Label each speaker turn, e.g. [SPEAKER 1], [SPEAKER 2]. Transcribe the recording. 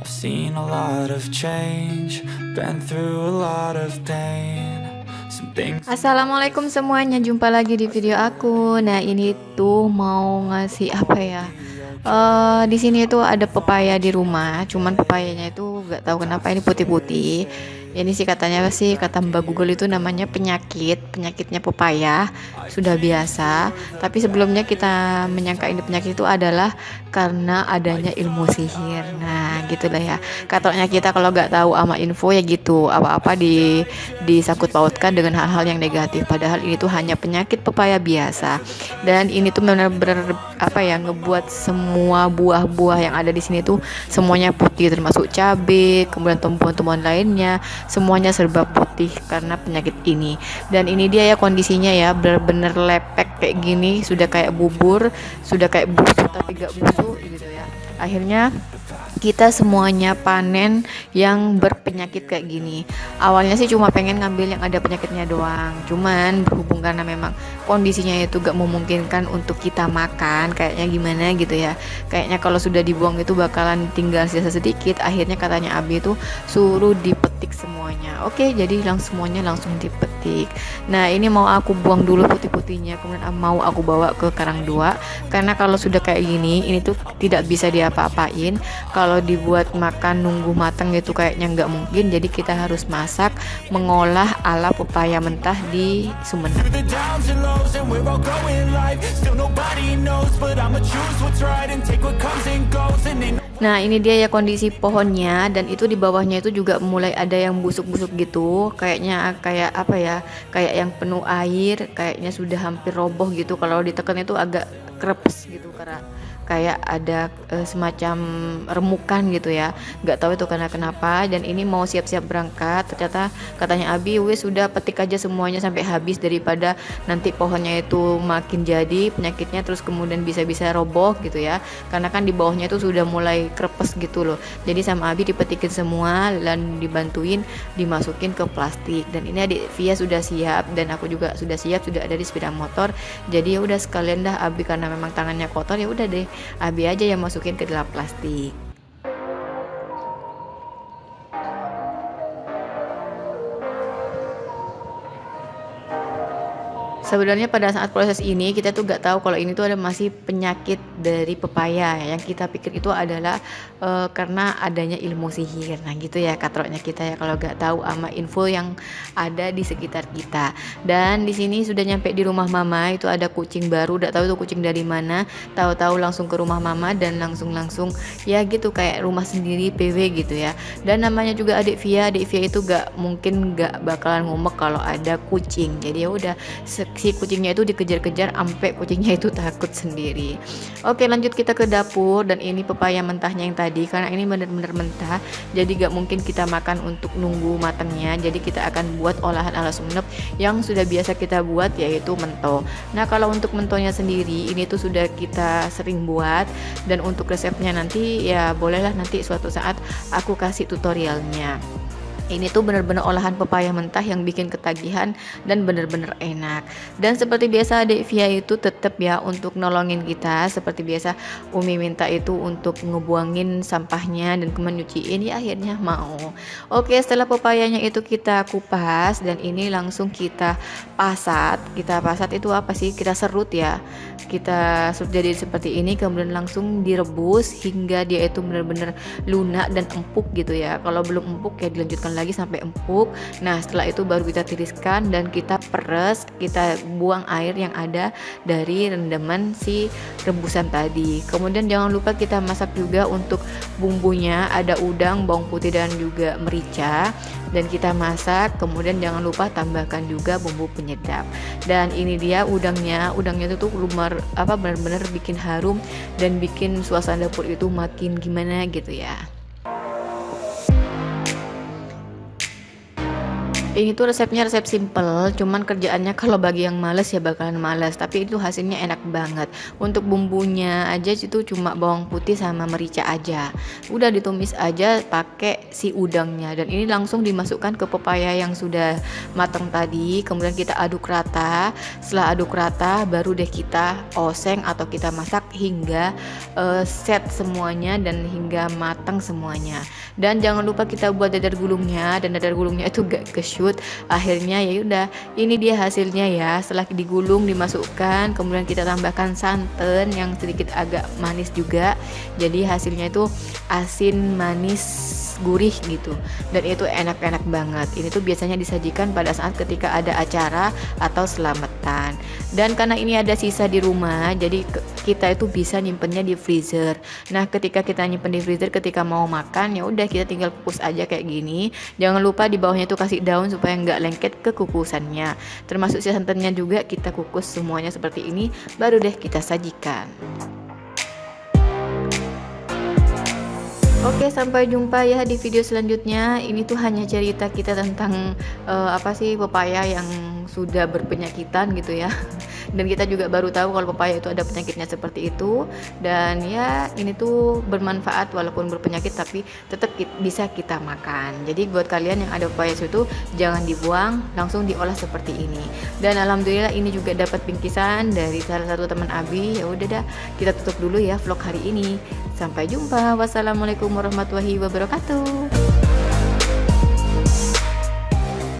[SPEAKER 1] I've seen a lot of change, been through a lot of pain. Some things.
[SPEAKER 2] Assalamualaikum semuanya, jumpa lagi di video aku. Nah, ini tuh mau ngasih apa ya? Di sini tuh ada pepaya di rumah, cuman pepayanya itu gak tahu kenapa ini putih-putih. Ini sih katanya sih kata Mbak Google itu namanya penyakitnya pepaya, sudah biasa. Tapi sebelumnya kita menyangka ini penyakit itu adalah karena adanya ilmu sihir. Nah, gitulah ya. Katanya kita kalau nggak tahu ama info ya gitu, apa-apa disangkut pautkan dengan hal-hal yang negatif. Padahal ini tuh hanya penyakit pepaya biasa. Dan ini tuh benar-benar apa ya, ngebuat semua buah-buah yang ada di sini tuh semuanya putih, termasuk cabai, kemudian tumbuhan-tumbuhan lainnya, semuanya serba putih karena penyakit ini. Dan ini dia ya kondisinya ya, benar-benar lepek kayak gini, sudah kayak bubur, sudah kayak busuk tapi gak busuk gitu ya. Akhirnya kita semuanya panen yang berpenyakit kayak gini. Awalnya sih cuma pengen ngambil yang ada penyakitnya doang, cuman berhubung karena memang kondisinya itu gak memungkinkan untuk kita makan, kayaknya gimana gitu ya, kayaknya kalau sudah dibuang itu bakalan tinggal sisa sedikit. Akhirnya katanya Abi itu suruh dipetik semuanya. Oke, jadi semuanya langsung dipetik. Nah, ini mau aku buang dulu putih-putihnya, kemudian mau aku bawa ke Karang Dua, karena kalau sudah kayak gini ini tuh tidak bisa diapa-apain. Kalau dibuat makan nunggu matang itu kayaknya nggak mungkin, jadi kita harus masak, mengolah ala pepaya mentah di Sumenep. Nah, ini dia ya kondisi pohonnya, dan itu di bawahnya itu juga mulai ada yang busuk-busuk gitu, kayaknya kayak apa ya, kayak yang penuh air, kayaknya sudah hampir roboh gitu. Kalau ditekan itu agak krepes gitu, karena kayak ada semacam remukan gitu ya, nggak tahu itu karena kenapa. Dan ini mau siap-siap berangkat, ternyata katanya Abi, wes sudah petik aja semuanya sampai habis, daripada nanti pohonnya itu makin jadi penyakitnya terus kemudian bisa-bisa roboh gitu ya, karena kan di bawahnya itu sudah mulai krepes gitu loh. Jadi sama Abi dipetikin semua dan dibantuin dimasukin ke plastik. Dan ini adik Via sudah siap dan aku juga sudah siap, sudah ada di sepeda motor. Jadi ya udah sekalian dah Abi, karena memang tangannya kotor, ya udah deh Abi aja yang masukin ke dalam plastik. Sebenarnya pada saat proses ini kita tuh gak tahu kalau ini tuh ada masih penyakit dari pepaya. Yang kita pikir itu adalah karena adanya ilmu sihir. Nah gitu ya katroknya kita ya, kalau gak tahu ama info yang ada di sekitar kita. Dan di sini sudah nyampe di rumah mama, itu ada kucing baru, gak tahu itu kucing dari mana. Tahu-tahu langsung ke rumah mama dan langsung ya gitu kayak rumah sendiri PW gitu ya. Dan namanya juga adik Via itu gak mungkin gak bakalan ngumek kalau ada kucing. Jadi ya udah si kucingnya itu dikejar-kejar sampai kucingnya itu takut sendiri. Oke, lanjut kita ke dapur. Dan ini pepaya mentahnya yang tadi, karena ini benar-benar mentah, jadi gak mungkin kita makan untuk nunggu matangnya. Jadi kita akan buat olahan ala Sumenep yang sudah biasa kita buat, yaitu mento. Nah, kalau untuk mentonya sendiri ini tuh sudah kita sering buat, dan untuk resepnya nanti ya bolehlah nanti suatu saat aku kasih tutorialnya. Ini tuh bener-bener olahan pepaya mentah yang bikin ketagihan dan bener-bener enak. Dan seperti biasa Dek Via itu tetap ya untuk nolongin kita. Seperti biasa Umi minta itu untuk ngebuangin sampahnya dan kemudian nyuciin, ya akhirnya mau. Oke, setelah pepayanya itu kita kupas dan ini langsung kita pasat. Kita pasat itu apa sih? Kita serut ya. Kita serut jadi seperti ini, kemudian langsung direbus hingga dia itu bener-bener lunak dan empuk gitu ya. Kalau belum empuk ya dilanjutkan lagi sampai empuk. Nah, setelah itu baru kita tiriskan dan kita peres, kita buang air yang ada dari rendaman si rebusan tadi. Kemudian jangan lupa kita masak juga untuk bumbunya, ada udang, bawang putih dan juga merica, dan kita masak. Kemudian jangan lupa tambahkan juga bumbu penyedap. Dan ini dia udangnya itu tuh benar-benar bikin harum dan bikin suasana dapur itu makin gimana gitu ya. Ini tuh resepnya resep simple, cuman kerjaannya kalau bagi yang males ya bakalan males, tapi itu hasilnya enak banget. Untuk bumbunya aja itu cuma bawang putih sama merica aja. Udah ditumis aja pakai si udangnya dan ini langsung dimasukkan ke pepaya yang sudah matang tadi. Kemudian kita aduk rata. Setelah aduk rata baru deh kita oseng atau kita masak hingga set semuanya dan hingga matang semuanya. Dan jangan lupa kita buat dadar gulungnya, dan dadar gulungnya itu gak ke-shoot. Akhirnya ya udah, ini dia hasilnya ya. Setelah digulung dimasukkan, kemudian kita tambahkan santan yang sedikit agak manis juga. Jadi hasilnya itu asin manis gurih gitu, dan itu enak-enak banget. Ini tuh biasanya disajikan pada saat ketika ada acara atau selamatan. Dan karena ini ada sisa di rumah, jadi kita itu bisa nyimpennya di freezer. Nah, ketika kita nyimpen di freezer, ketika mau makan ya udah kita tinggal kukus aja kayak gini. Jangan lupa di bawahnya tuh kasih daun supaya nggak lengket ke kukusannya. Termasuk si santannya juga kita kukus semuanya seperti ini, baru deh kita sajikan. Oke, sampai jumpa ya di video selanjutnya. Ini tuh hanya cerita kita tentang apa sih pepaya yang sudah berpenyakitan gitu ya. Dan kita juga baru tahu kalau pepaya itu ada penyakitnya seperti itu. Dan ya ini tuh bermanfaat walaupun berpenyakit tapi tetap bisa kita makan. Jadi buat kalian yang ada pepaya itu jangan dibuang, langsung diolah seperti ini. Dan alhamdulillah ini juga dapat bingkisan dari salah satu teman Abi. Ya udah dah, kita tutup dulu ya vlog hari ini. Sampai jumpa. Wassalamualaikum warahmatullahi wabarakatuh.